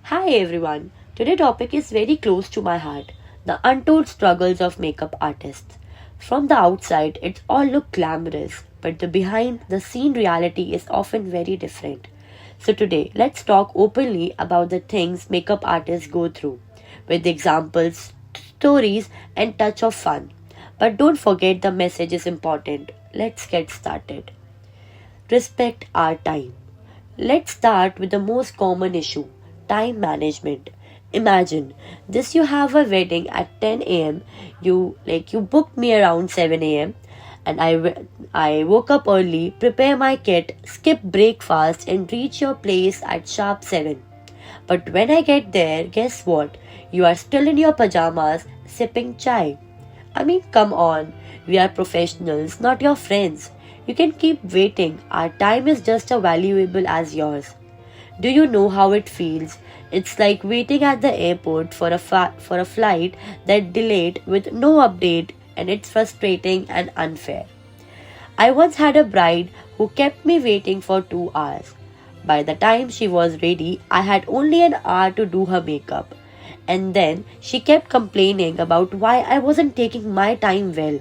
Hi everyone. Today's topic is very close to my heart. The untold struggles of makeup artists. From the outside, it all look glamorous, but the behind the scene reality is often very different. So today, let's talk openly about the things makeup artists go through with examples, stories and touch of fun. But don't forget the message is important. Let's get started. Respect our time. Let's start with the most common issue, time management. Imagine this, you have a wedding at 10 a.m. You booked me around 7 a.m. and I woke up early, prepare my kit, skip breakfast and reach your place at sharp 7. But when I get there, guess what? You are still in your pajamas sipping chai. I mean, come on. We are professionals, not your friends. You can keep waiting. Our time is just as valuable as yours. Do you know how it feels? It's like waiting at the airport for a flight that delayed with no update, and it's frustrating and unfair. I once had a bride who kept me waiting for 2 hours. By the time she was ready, I had only an hour to do her makeup. And then she kept complaining about why I wasn't taking my time well.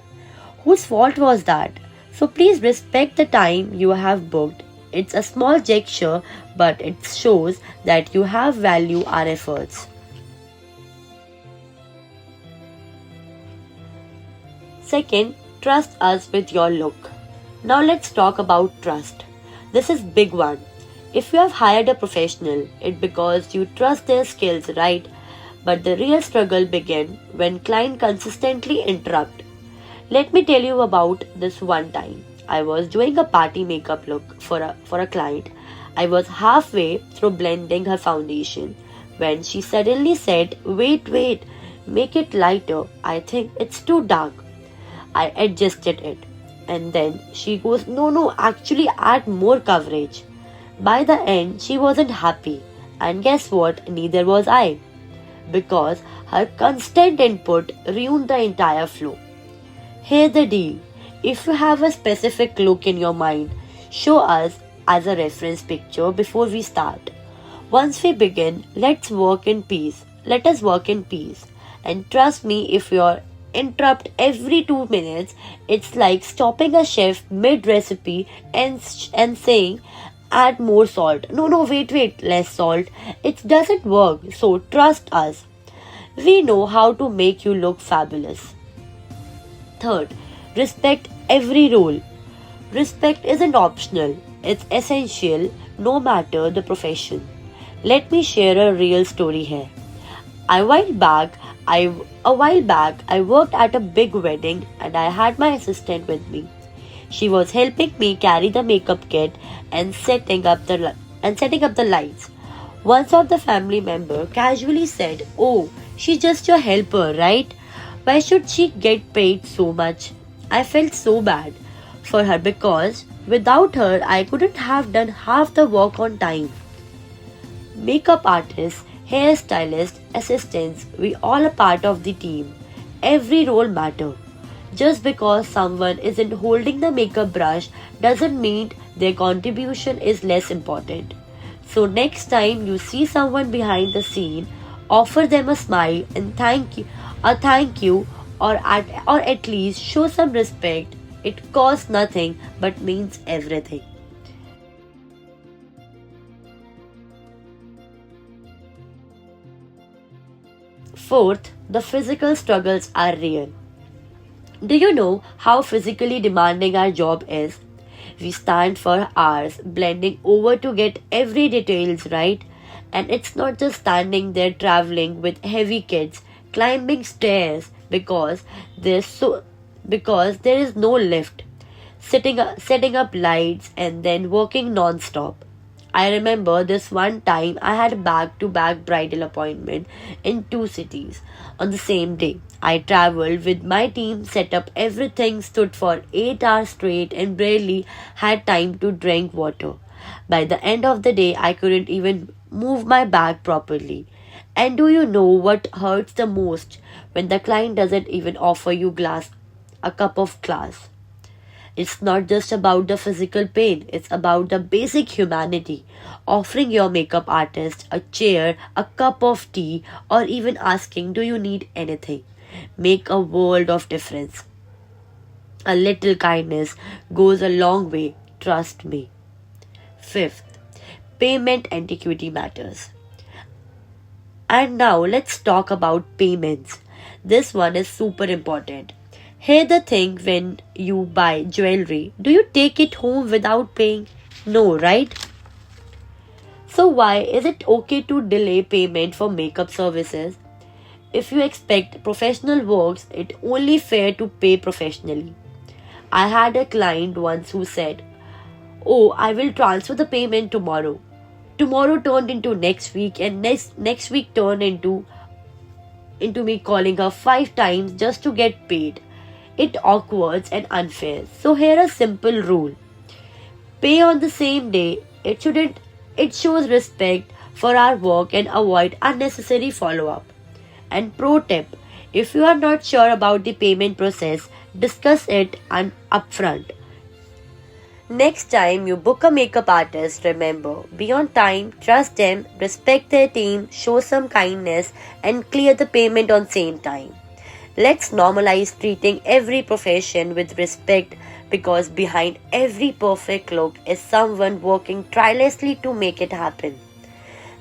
Whose fault was that? So please respect the time you have booked. It's a small gesture, but it shows that you have value our efforts. Second, trust us with your look. Now let's talk about trust. This is big one. If you have hired a professional, it's because you trust their skills, right? But the real struggle begins when client consistently interrupt. Let me tell you about this one time. I was doing a party makeup look for a client. I was halfway through blending her foundation when she suddenly said, wait, make it lighter. I think it's too dark. I adjusted it. And then she goes, no, actually add more coverage. By the end, she wasn't happy. And guess what? Neither was I. Because her constant input ruined the entire flow. Here's the deal. If you have a specific look in your mind, show us as a reference picture before we start. Once we begin, Let us work in peace. And trust me, if you're interrupt every 2 minutes, it's like stopping a chef mid recipe and saying, add more salt. No, wait, less salt. It doesn't work. So trust us. We know how to make you look fabulous. Third, respect every role. Respect isn't optional, it's essential no matter the profession. Let me share a real story here. A while back, a while back, I worked at a big wedding and I had my assistant with me. She was helping me carry the makeup kit and setting up the lights. Once of the family member casually said, "Oh, she's just your helper, right? Why should she get paid so much?" I felt so bad for her because without her I couldn't have done half the work on time. Makeup artists, hairstylists, assistants, we all a part of the team. Every role matter. Just because someone isn't holding the makeup brush doesn't mean their contribution is less important. So next time you see someone behind the scene, offer them a smile and thank you, or at least show some respect. It costs nothing but means everything. Fourth, the physical struggles are real. Do you know how physically demanding our job is? We stand for hours blending over to get every details right. And it's not just standing there traveling with heavy kids, climbing stairs because there is no lift, setting up lights and then working non-stop. I remember this one time I had a back to back bridal appointment in two cities on the same day. I traveled with my team, set up everything, stood for 8 hours straight, and barely had time to drink water. By the end of the day, I couldn't even move my bag properly. And do you know what hurts the most? When the client doesn't even offer you a cup of glass. It's not just about the physical pain, it's about the basic humanity. Offering your makeup artist a chair, a cup of tea, or even asking, "Do you need anything?" make a world of difference. A little kindness goes a long way, trust me. Fifth, payment antiquity matters. And now let's talk about payments. This one is super important. Here the thing, when you buy jewelry, do you take it home without paying? No, right? So why is it okay to delay payment for makeup services? If you expect professional works, it's only fair to pay professionally. I had a client once who said, "Oh, I will transfer the payment tomorrow." Tomorrow turned into next week, and next week turned into me calling her 5 times just to get paid. It awkward and unfair. So here a simple rule. Pay on the same day. It shows respect for our work and avoid unnecessary follow-up. And pro tip, if you are not sure about the payment process, discuss it upfront. Next time you book a makeup artist, remember, be on time, trust them, respect their team, show some kindness, and clear the payment on same time. Let's normalize treating every profession with respect, because behind every perfect look is someone working tirelessly to make it happen.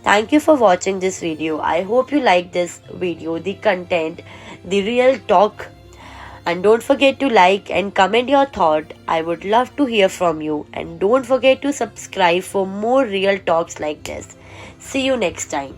Thank you for watching this video. I hope you like this video, the content, the real talk. And don't forget to like and comment your thought. I would love to hear from you. And don't forget to subscribe for more real talks like this. See you next time.